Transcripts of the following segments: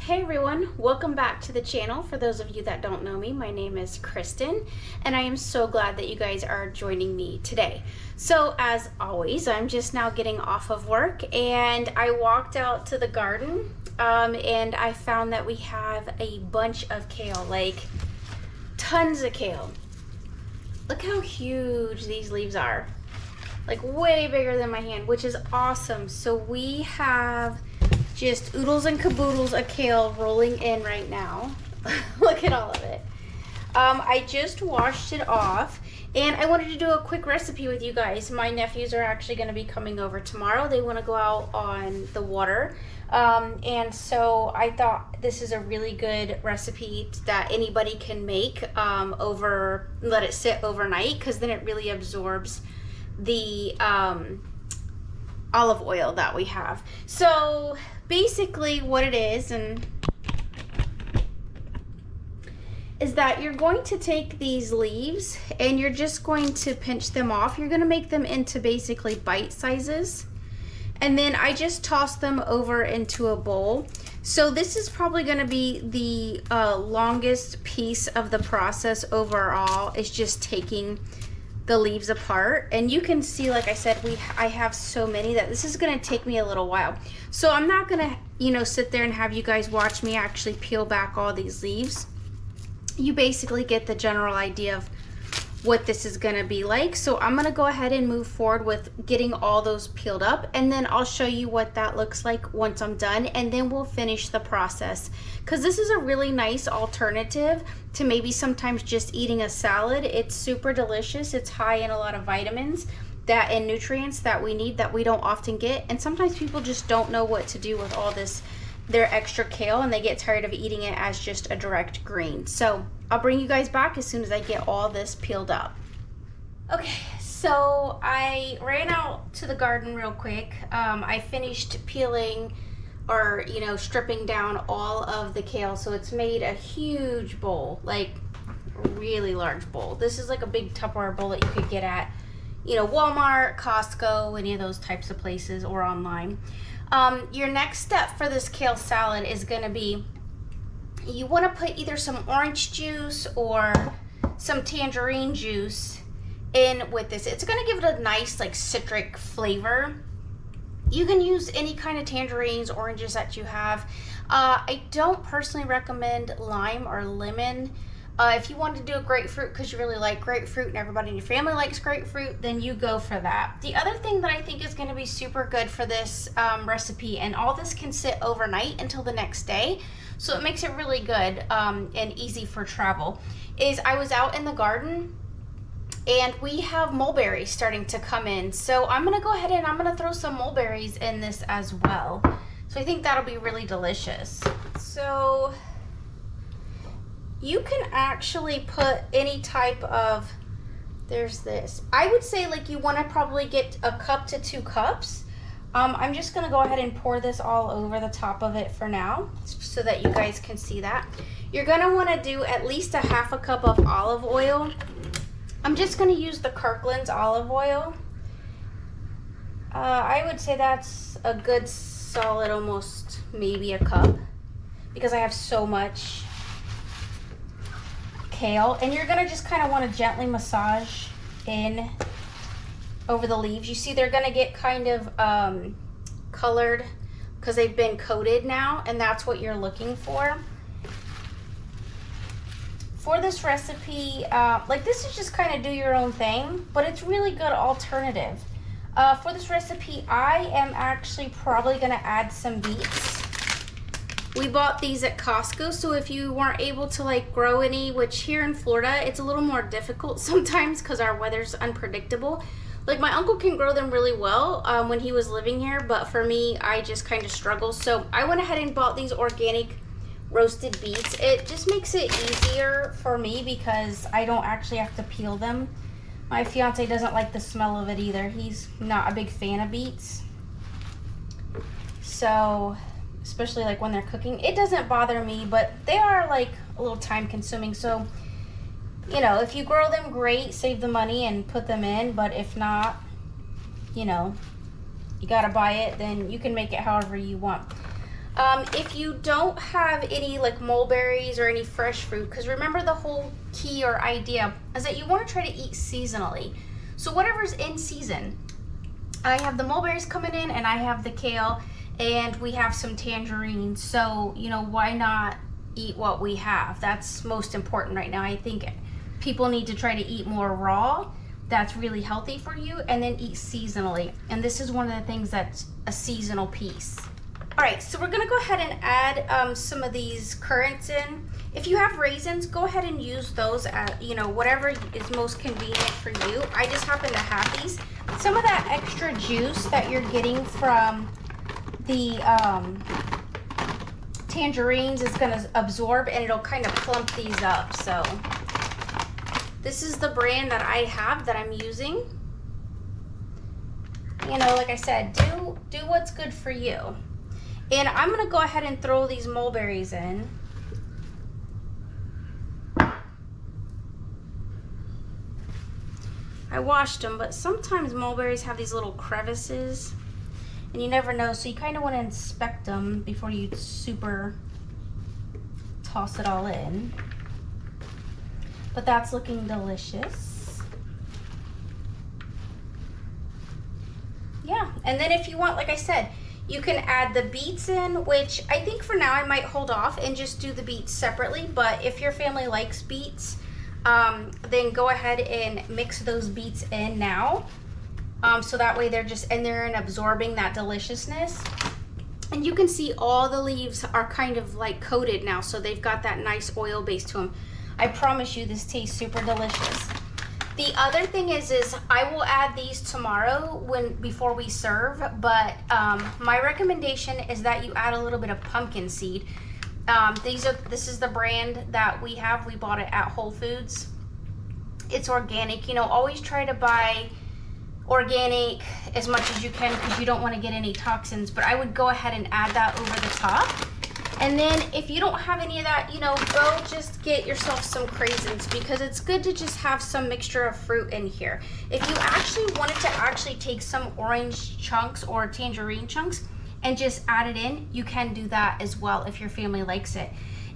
Hey everyone, welcome back to the channel. For those of you that don't know me, my name is Kristen and I am so glad that you guys are joining me today. So as always, I'm just now getting off of work and I walked out to the garden and I found that we have a bunch of kale, like tons of kale. Look how huge these leaves are, like way bigger than my hand, which is awesome. So we have just oodles and caboodles of kale rolling in right now. Look at all of it. I just washed it off and I wanted to do a quick recipe with you guys. My nephews are actually going to be coming over tomorrow. They want to go out on the water. And so I thought this is a really good recipe that anybody can make let it sit overnight, because then it really absorbs the olive oil that we have. So basically what it is is that you're going to take these leaves and you're just going to pinch them off. You're going to make them into basically bite sizes. And then I just toss them over into a bowl. So this is probably going to be the longest piece of the process overall, is just taking the leaves apart. And you can see, like I said, I have so many that this is going to take me a little while. So I'm not going to, sit there and have you guys watch me actually peel back all these leaves. You basically get the general idea of what this is going to be like. So I'm going to go ahead and move forward with getting all those peeled up, and then I'll show you what that looks like once I'm done, and then we'll finish the process, because this is a really nice alternative to maybe sometimes just eating a salad. It's super delicious. It's high in a lot of vitamins and nutrients that we need, that we don't often get. And sometimes people just don't know what to do with all this, their extra kale, and they get tired of eating it as just a direct green. So I'll bring you guys back as soon as I get all this peeled up. Okay, so I ran out to the garden real quick. I finished peeling or stripping down all of the kale. So it's made a huge bowl, like a really large bowl. This is like a big Tupperware bowl that you could get at Walmart, Costco, any of those types of places, or online. Your next step for this kale salad is going to be, you want to put either some orange juice or some tangerine juice in with this. It's going to give it a nice like citric flavor. You can use any kind of tangerines, oranges that you have. I don't personally recommend lime or lemon. If you want to do a grapefruit because you really like grapefruit and everybody in your family likes grapefruit, then you go for that. The other thing that I think is going to be super good for this recipe, and all this can sit overnight until the next day, so it makes it really good and easy for travel, is I was out in the garden and we have mulberries starting to come in. So I'm going to go ahead and I'm going to throw some mulberries in this as well. So I think that'll be really delicious. So you can actually put any type of, there's this. I would say like you want to probably get a cup to 2 cups. I'm just going to go ahead and pour this all over the top of it for now, so that you guys can see that. You're going to want to do at least a half a cup of olive oil. I'm just going to use the Kirkland's olive oil. I would say that's a good solid, almost maybe a cup, because I have so much kale. And you're going to just kind of want to gently massage in over the leaves. You see they're going to get kind of colored because they've been coated now, and that's what you're looking for. For this recipe, like this is just kind of do your own thing, but it's really good alternative. For this recipe, I am actually probably going to add some beets. We bought these at Costco, so if you weren't able to like grow any, which here in Florida, it's a little more difficult sometimes because our weather's unpredictable. Like my uncle can grow them really well when he was living here, but for me, I just kind of struggle. So I went ahead and bought these organic roasted beets. It just makes it easier for me because I don't actually have to peel them. My fiance doesn't like the smell of it either. He's not a big fan of beets. So, especially like when they're cooking, it doesn't bother me, but they are like a little time consuming. So, if you grow them, great, save the money and put them in. But if not, you gotta buy it, then you can make it however you want. If you don't have any like mulberries or any fresh fruit, because remember the whole key or idea is that you want to try to eat seasonally. So whatever's in season. I have the mulberries coming in and I have the kale and we have some tangerines. So, you know, why not eat what we have? That's most important right now. I think people need to try to eat more raw. That's really healthy for you, and then eat seasonally. And this is one of the things that's a seasonal piece. All right, so we're gonna go ahead and add some of these currants in. If you have raisins, go ahead and use those at, you know, whatever is most convenient for you. I just happen to have these. Some of that extra juice that you're getting from the tangerines is gonna absorb and it'll kind of plump these up. So this is the brand that I have that I'm using. You know, like I said, do what's good for you. And I'm gonna go ahead and throw these mulberries in. I washed them, but sometimes mulberries have these little crevices and you never know, so you kind of want to inspect them before you super toss it all in. But that's looking delicious. Yeah, and then if you want, like I said, you can add the beets in, which I think for now I might hold off and just do the beets separately. But if your family likes beets, then go ahead and mix those beets in now. So that way they're just in there and absorbing that deliciousness. And you can see all the leaves are kind of like coated now, so they've got that nice oil base to them. I promise you this tastes super delicious. The other thing is I will add these tomorrow before we serve, but my recommendation is that you add a little bit of pumpkin seed. This is the brand that we have. We bought it at Whole Foods. It's organic. You know, always try to buy organic as much as you can because you don't want to get any toxins, but I would go ahead and add that over the top. And then if you don't have any of that, you know, go just get yourself some craisins because it's good to just have some mixture of fruit in here. If you actually wanted to actually take some orange chunks or tangerine chunks and just add it in, you can do that as well if your family likes it.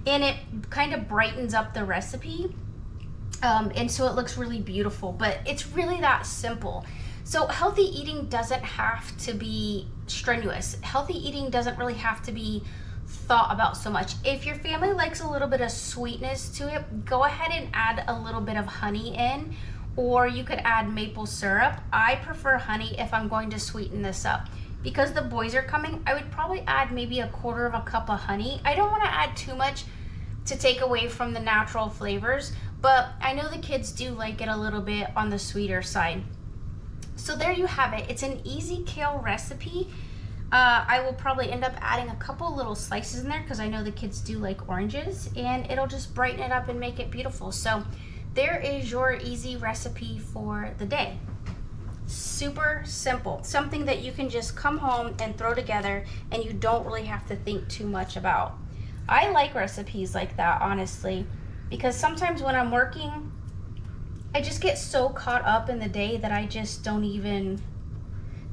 And it kind of brightens up the recipe. And so it looks really beautiful, but it's really that simple. So healthy eating doesn't have to be strenuous. Healthy eating doesn't really have to be thought about so much. If your family likes a little bit of sweetness to it, go ahead and add a little bit of honey in, or you could add maple syrup. I prefer honey if I'm going to sweeten this up. Because the boys are coming, I would probably add maybe 1/4 cup of honey. I don't want to add too much to take away from the natural flavors, but I know the kids do like it a little bit on the sweeter side. So there you have it. It's an easy kale recipe. I will probably end up adding a couple little slices in there because I know the kids do like oranges, and it'll just brighten it up and make it beautiful. So there is your easy recipe for the day. Super simple, something that you can just come home and throw together and you don't really have to think too much about. I like recipes like that, honestly, because sometimes when I'm working, I just get so caught up in the day that I just don't even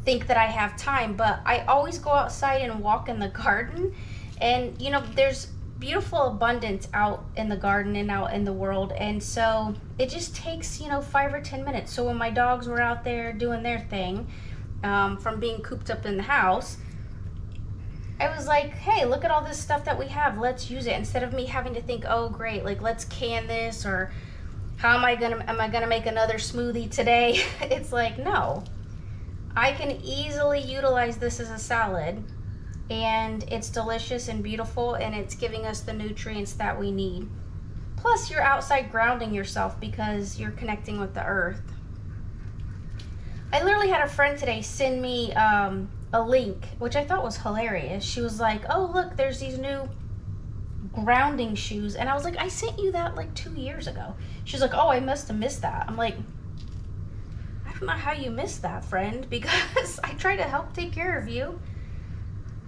think that I have time. But I always go outside and walk in the garden, and you know, there's beautiful abundance out in the garden and out in the world, and so it just takes, you know, 5 or 10 minutes. So when my dogs were out there doing their thing, from being cooped up in the house, I was like, hey, look at all this stuff that we have, let's use it, instead of me having to think, oh great, like let's can this, or how am I gonna make another smoothie today? It's like, no, I can easily utilize this as a salad, and it's delicious and beautiful, and it's giving us the nutrients that we need. Plus you're outside grounding yourself because you're connecting with the earth. I literally had a friend today send me a link, which I thought was hilarious. She was like, oh look, there's these new grounding shoes, and I was like, I sent you that like 2 years ago. She's like, oh, I must have missed that. I'm like, I don't know how you missed that, friend, because I try to help take care of you.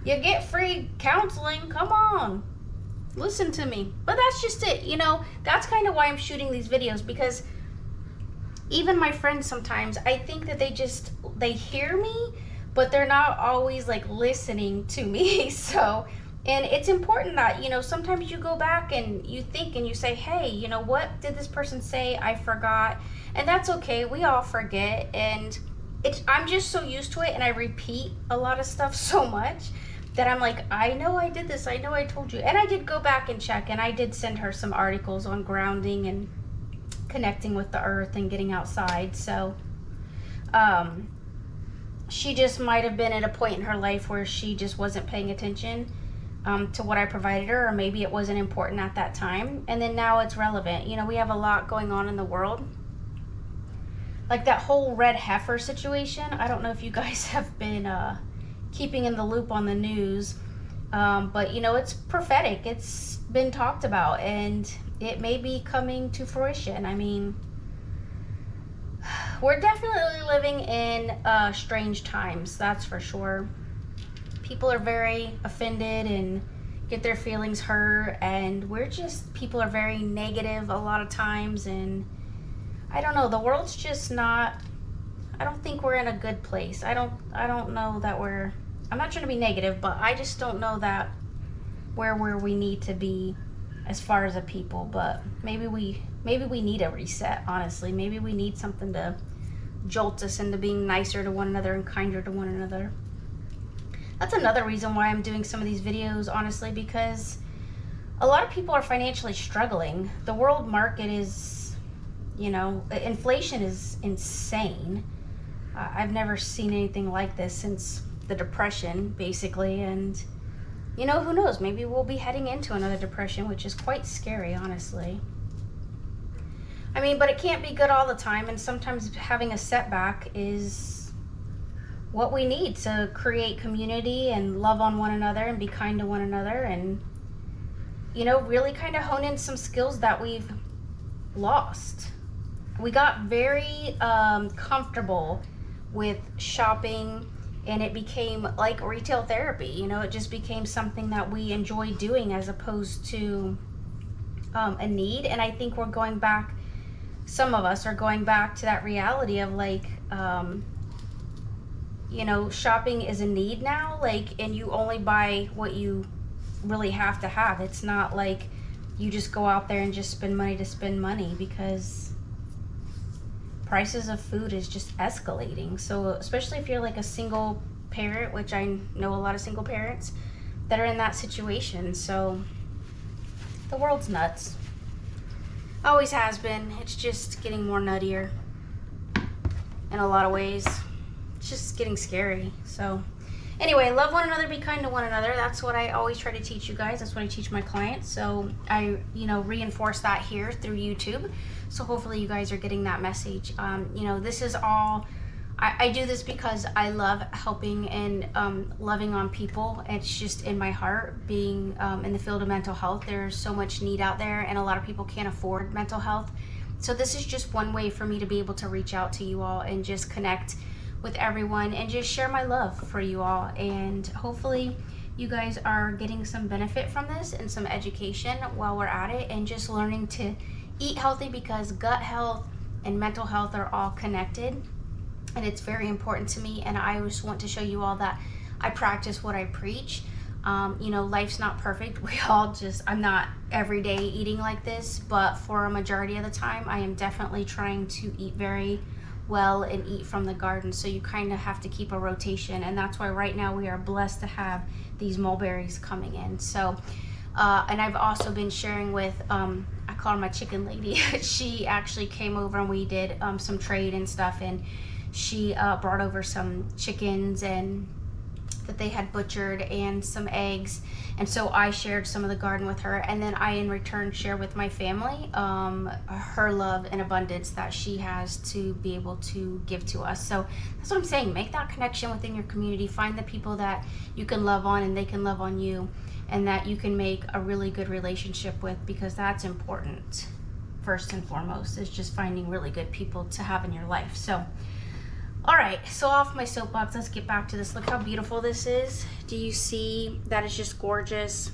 You get free counseling, come on, listen to me. But that's just it, you know, that's kind of why I'm shooting these videos, because even my friends sometimes, I think that they hear me, but they're not always like listening to me. So And it's important that, you know, sometimes you go back and you think and you say, hey, you know, what did this person say? I forgot. And that's okay. We all forget. And I'm just so used to it, and I repeat a lot of stuff so much that I'm like, I know I did this. I know I told you. And I did go back and check, and I did send her some articles on grounding and connecting with the earth and getting outside. So she just might have been at a point in her life where she just wasn't paying attention to what I provided her, or maybe it wasn't important at that time, and then now it's relevant. You know, we have a lot going on in the world, like that whole red heifer situation. I don't know if you guys have been keeping in the loop on the news, but you know, it's prophetic. It's been talked about, and it may be coming to fruition. I mean, we're definitely living in strange times, that's for sure. People are very offended and get their feelings hurt, and people are very negative a lot of times, and I don't know, the world's just not, I don't think we're in a good place. I don't know that I'm not trying to be negative, but I just don't know that where we need to be as far as a people. But maybe we need a reset, honestly. Maybe we need something to jolt us into being nicer to one another and kinder to one another. That's another reason why I'm doing some of these videos, honestly, because a lot of people are financially struggling. The world market is, you know, inflation is insane. I've never seen anything like this since the Depression, basically. And, you know, who knows? Maybe we'll be heading into another depression, which is quite scary, honestly. I mean, but it can't be good all the time, and sometimes having a setback is what we need to create community and love on one another and be kind to one another, and, you know, really kind of hone in some skills that we've lost. We got very comfortable with shopping, and it became like retail therapy. You know, it just became something that we enjoy doing as opposed to a need. And I think we're going back, some of us are going back to that reality of like, you know, shopping is a need now, like, and you only buy what you really have to have. It's not like you just go out there and just spend money to spend money, because prices of food is just escalating. So especially if you're like a single parent, which I know a lot of single parents that are in that situation. So the world's nuts. Always has been. It's just getting more nuttier in a lot of ways. It's just getting scary. So anyway, love one another, be kind to one another. That's what I always try to teach you guys. That's what I teach my clients. So I, you know, reinforce that here through YouTube. So hopefully you guys are getting that message. You know, this is all, I do this because I love helping and loving on people. It's just in my heart, being in the field of mental health. There's so much need out there, and a lot of people can't afford mental health. So this is just one way for me to be able to reach out to you all and just connect with everyone and just share my love for you all. And hopefully you guys are getting some benefit from this and some education while we're at it, and just learning to eat healthy, because gut health and mental health are all connected, and it's very important to me. And I just want to show you all that I practice what I preach. You know, life's not perfect. I'm not every day eating like this, but for a majority of the time I am definitely trying to eat very well and eat from the garden. So you kind of have to keep a rotation, and that's why right now we are blessed to have these mulberries coming in. So and I've also been sharing with I call her my chicken lady. She actually came over and we did some trade and stuff, and she brought over some chickens and that they had butchered and some eggs, and so I shared some of the garden with her, and then I in return share with my family her love and abundance that she has to be able to give to us. So that's what I'm saying, make that connection within your community, find the people that you can love on and they can love on you, and that you can make a really good relationship with, because that's important. First and foremost is just finding really good people to have in your life. So all right, so off my soapbox, let's get back to this. Look how beautiful this is. Do you see that? It's just gorgeous.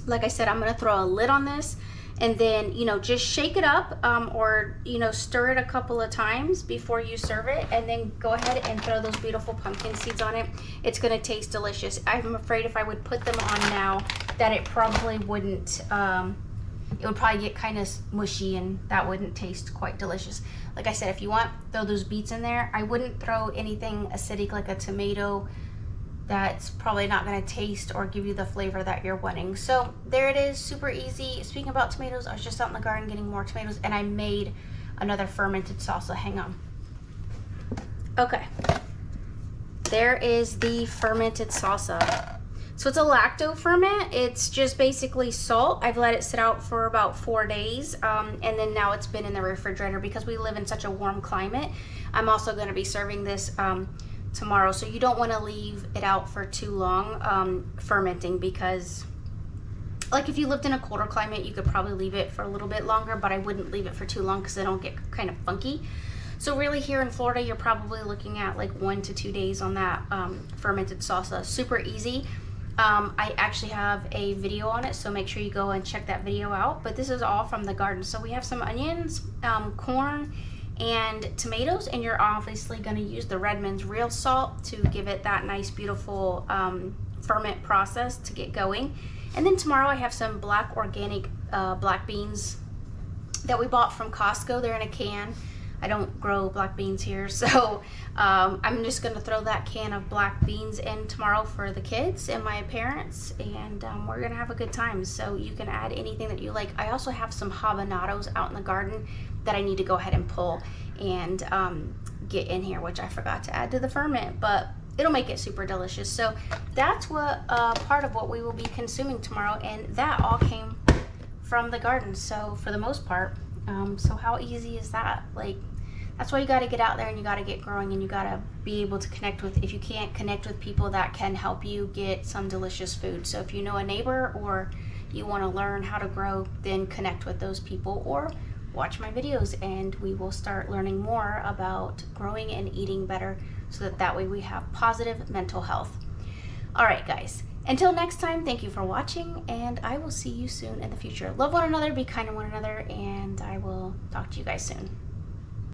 Like I said, I'm gonna throw a lid on this, and then, you know, just shake it up, or, you know, stir it a couple of times before you serve it, and then go ahead and throw those beautiful pumpkin seeds on it. It's gonna taste delicious. I'm afraid if I would put them on now that it probably wouldn't, it would probably get kind of mushy, and that wouldn't taste quite delicious. Like I said, if you want, throw those beets in there. I wouldn't throw anything acidic like a tomato. That's probably not going to taste or give you the flavor that you're wanting. So there it is, super easy. Speaking about tomatoes, I was just out in the garden getting more tomatoes, and I made another fermented salsa. Hang on. Okay, there is the fermented salsa. So it's a lacto ferment. It's just basically salt. I've let it sit out for about 4 days, and then now it's been in the refrigerator because we live in such a warm climate. I'm also going to be serving this tomorrow, so you don't want to leave it out for too long fermenting, because like if you lived in a colder climate, you could probably leave it for a little bit longer, but I wouldn't leave it for too long because it'll get kind of funky. So really here in Florida, you're probably looking at like 1 to 2 days on that fermented salsa. Super easy. I actually have a video on it, so make sure you go and check that video out. But this is all from the garden. So we have some onions, corn, and tomatoes, and you're obviously going to use the Redmond's real salt to give it that nice, beautiful ferment process to get going. And then tomorrow I have some black organic black beans that we bought from Costco. They're in a can. I don't grow black beans here, so I'm just going to throw that can of black beans in tomorrow for the kids and my parents, and we're going to have a good time. So you can add anything that you like. I also have some habaneros out in the garden that I need to go ahead and pull and get in here, which I forgot to add to the ferment, but it'll make it super delicious. So that's what part of what we will be consuming tomorrow, and that all came from the garden, so for the most part. So how easy is that? Like, that's why you got to get out there and you got to get growing, and you got to be able to connect with, if you can't connect with people that can help you get some delicious food. So if you know a neighbor or you want to learn how to grow, then connect with those people or watch my videos, and we will start learning more about growing and eating better, so that way we have positive mental health. All right, guys. Until next time, thank you for watching, and I will see you soon in the future. Love one another, be kind to one another, and I will talk to you guys soon.